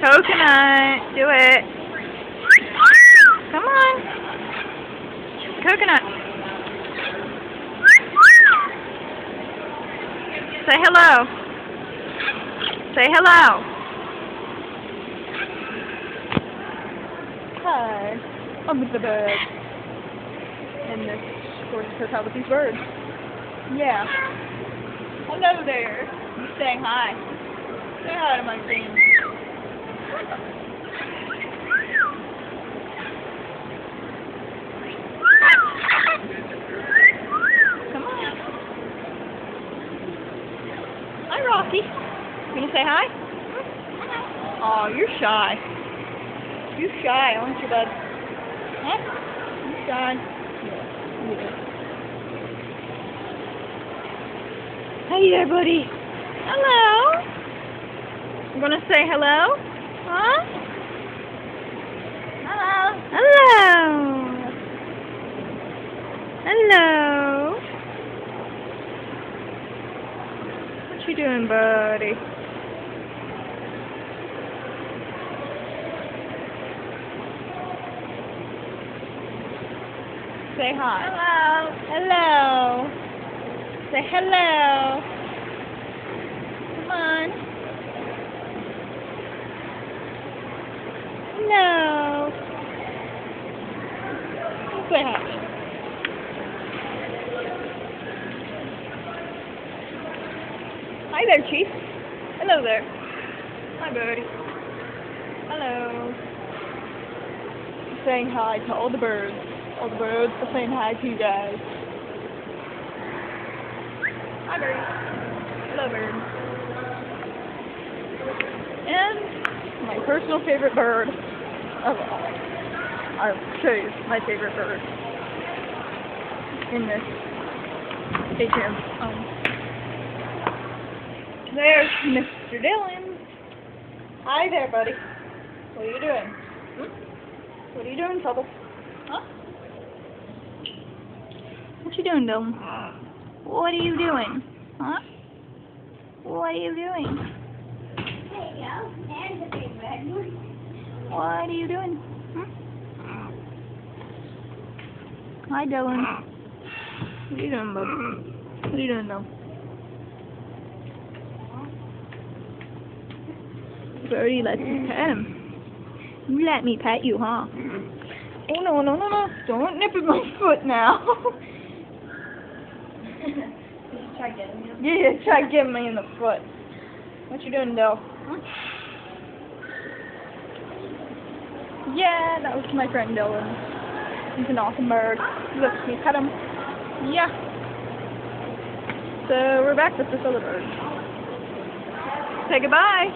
Coconut. Do it. Come on. Coconut. Say hello. Say hello. Hi. I'm with the birds. And this, of course, is how with these birds. Yeah. Hello there. You saying hi. Say hi to my friend. Come on. Hi, Rocky. You gonna say hi? Oh, you're shy. You're shy, aren't you, bud? Huh? You're shy. Yeah. Hey there, buddy. Hello. You gonna say hello? Huh? Hello. Hello. Hello. What you doing, buddy? Say hi. Hello. Hello. Say hello. Come on. Hello. Say hi. Hi there, Chief. Hello there. Hi, buddy. Hello. Saying hi to all the birds. All the birds are saying hi to you guys. Hi, birds. Hello, birds. And my personal favorite bird of all. I chose my favorite bird in this atrium. There's Mr. Dillon. Hi there, buddy. What are you doing? What are you doing, Trouble? Huh? What you doing, Dillon? What are you doing? Huh? What are you doing? There you go. There's a big red one. What are you doing? Hi, Dillon. What are you doing, bud? What are you doing, Dillon? Birdie lets me pet him. You let me pet you, huh? Oh, no, no, no, no. Don't nip at my foot now. Try getting him. Yeah, try getting me in the foot. What you doing, Dill? Yeah, that was my friend Dillon. He's an awesome bird. He lets me pet him. Yeah. So we're back with this other bird. Say goodbye.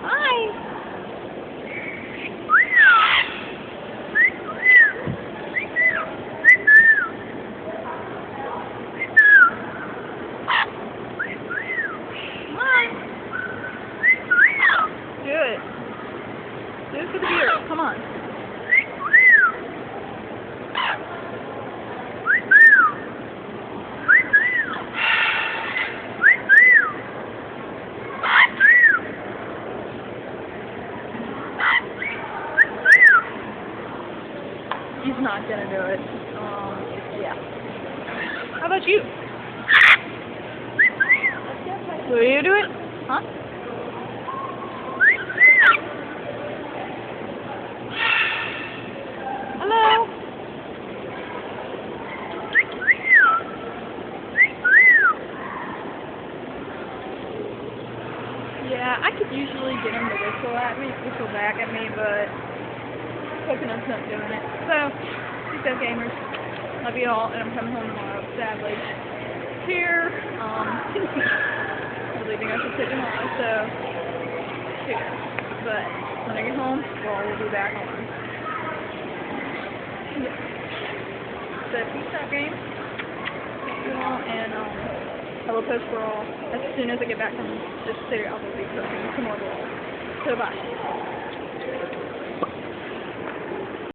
Hi. Do it. Do it for the viewers. Come on. He's not gonna do it. Yeah. How about you? Will you do it? Huh? Hello? Yeah, I could usually get him to whistle back at me, but Coconut's not doing it. So, peace out, gamers. Love you all, and I'm coming home tomorrow, sadly. Here, we're leaving us at tomorrow, so, here. But, when I get home, we'll be back on. Yeah. So, peace out, game. Thank you all, and, I will post for all as soon as I get back from this city. I will be posting some more vlogs. So, bye.